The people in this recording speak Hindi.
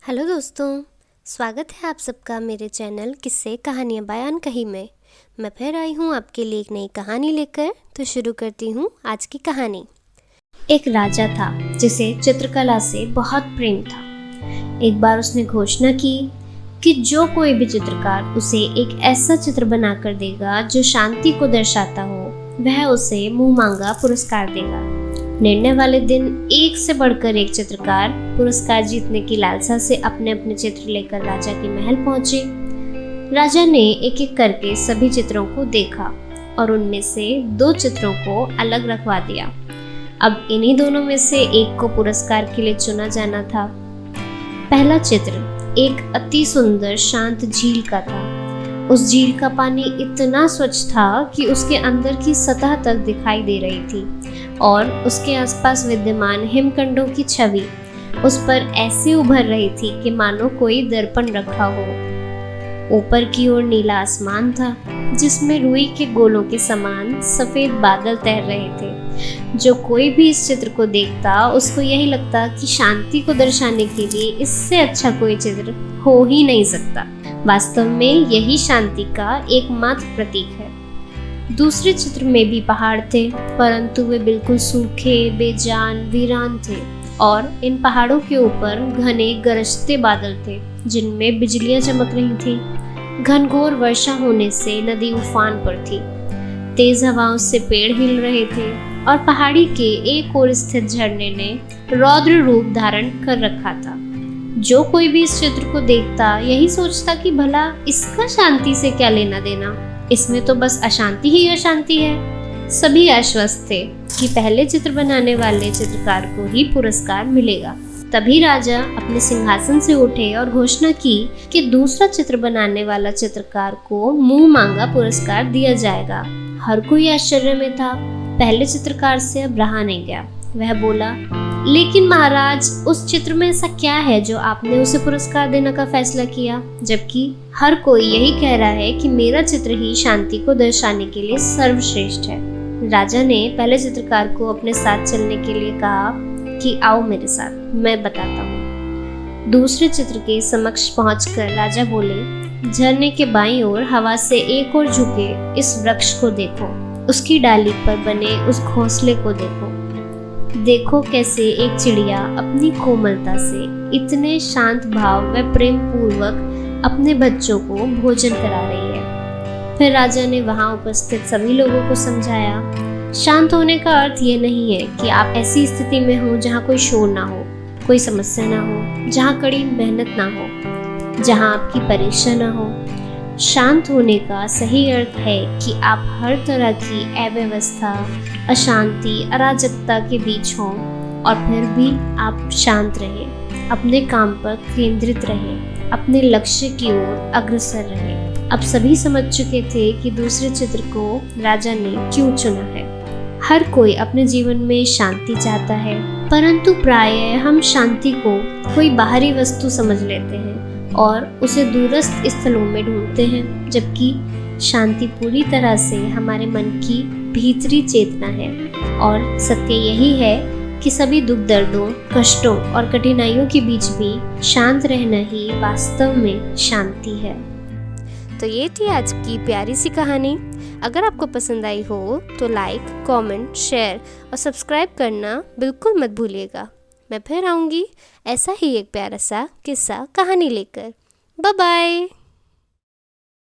हेलो दोस्तों, स्वागत है आप सबका मेरे चैनल किस्से कहानियाँ बयान कही में। मैं फिर आई हूँ आपके लिए एक नई कहानी लेकर। तो शुरू करती हूँ आज की कहानी। एक राजा था जिसे चित्रकला से बहुत प्रेम था। एक बार उसने घोषणा की कि जो कोई भी चित्रकार उसे एक ऐसा चित्र बनाकर देगा जो शांति को दर्शाता हो, वह उसे मुँह मांगा पुरस्कार देगा। निर्णय वाले दिन एक से बढ़कर एक चित्रकार पुरस्कार जीतने की लालसा से अपने अपने चित्र लेकर राजा के महल पहुंचे। राजा ने एक एक करके सभी चित्रों को देखा और उनमें से 2 चित्रों को अलग रखवा दिया। अब इन्हीं दोनों में से एक को पुरस्कार के लिए चुना जाना था। पहला चित्र एक अति सुंदर शांत झील का था। उस झील का पानी इतना स्वच्छ था कि उसके अंदर की सतह तक दिखाई दे रही थी और उसके आसपास विद्यमान हिमखंडों की छवि उस पर ऐसे उभर रही थी कि मानो कोई दर्पण रखा हो। ऊपर की ओर नीला आसमान था जिसमें रुई के गोलों के समान सफेद बादल तैर रहे थे। जो कोई भी इस चित्र को देखता उसको यही लगता कि शांति को दर्शाने के लिए इससे अच्छा कोई चित्र हो ही नहीं सकता। वास्तव में यही शांति का एकमात्र प्रतीक है। दूसरे चित्र में भी पहाड़ थे, परंतु वे बिल्कुल सूखे, बेजान, वीरान थे और इन पहाड़ों के ऊपर घने गरजते बादल थे जिनमें बिजलियां चमक रही थीं। घनघोर वर्षा होने से नदी उफान पर थी। तेज हवाओं से पेड़ हिल रहे थे और पहाड़ी के एक ओर स्थित झरने ने रौद्र रूप धारण कर रखा था। जो कोई भी इस चित्र को देखता यही सोचता कि भला इसका शांति से क्या लेना देना, इसमें तो बस अशांति ही अशांति है। सभी आश्वस्त थे कि पहले चित्र बनाने वाले चित्रकार को ही पुरस्कार मिलेगा। तभी राजा अपने सिंहासन से उठे और घोषणा की कि दूसरा चित्र बनाने वाला चित्रकार को मुंह मांगा पुरस्कार दिया जाएगा। हर कोई आश्चर्य में था। पहले चित्रकार से अब रहा नहीं गया। वह बोला, लेकिन महाराज, उस चित्र में ऐसा क्या है जो आपने उसे पुरस्कार देने का फैसला किया, जबकि हर कोई यही कह रहा है कि मेरा चित्र ही शांति को दर्शाने के लिए सर्वश्रेष्ठ है। राजा ने पहले चित्रकार को अपने साथ चलने के लिए कहा कि आओ मेरे साथ, मैं बताता हूँ। दूसरे चित्र के समक्ष पहुंचकर राजा बोले, झरने के बाईं ओर हवा से एक ओर झुके इस वृक्ष को देखो, उसकी डाली पर बने उस घोंसले को देखो। देखो कैसे एक चिड़िया अपनी कोमलता से इतने शांत भाव व प्रेम पूर्वक अपने बच्चों को भोजन करा रही है। फिर राजा ने वहां उपस्थित सभी लोगों को समझाया, शांत होने का अर्थ ये नहीं है कि आप ऐसी स्थिति में हो जहाँ कोई शोर ना हो, कोई समस्या ना हो, जहाँ कड़ी मेहनत ना हो, जहाँ आपकी परीक्षा ना हो। शांत होने का सही अर्थ है कि आप हर तरह की अव्यवस्था, अशांति, अराजकता के बीच हों और फिर भी आप शांत रहें, अपने काम पर केंद्रित रहें, अपने लक्ष्य की ओर अग्रसर रहें। अब सभी समझ चुके थे कि दूसरे चित्र को राजा ने क्यों चुना है। हर कोई अपने जीवन में शांति चाहता है, परंतु प्रायः हम शांति को कोई बाहरी वस्तु समझ लेते हैं और उसे दूरस्थ स्थलों में ढूंढते हैं, जबकि शांति पूरी तरह से हमारे मन की भीतरी चेतना है। और सत्य यही है कि सभी दुख दर्दों, कष्टों और कठिनाइयों के बीच भी शांत रहना ही वास्तव में शांति है। तो ये थी आज की प्यारी सी कहानी। अगर आपको पसंद आई हो तो लाइक, कमेंट, शेयर और सब्सक्राइब करना बिल्कुल मत भूलिएगा। मैं फिर आऊँगी ऐसा ही एक प्यारा सा किस्सा कहानी लेकर। Bye bye.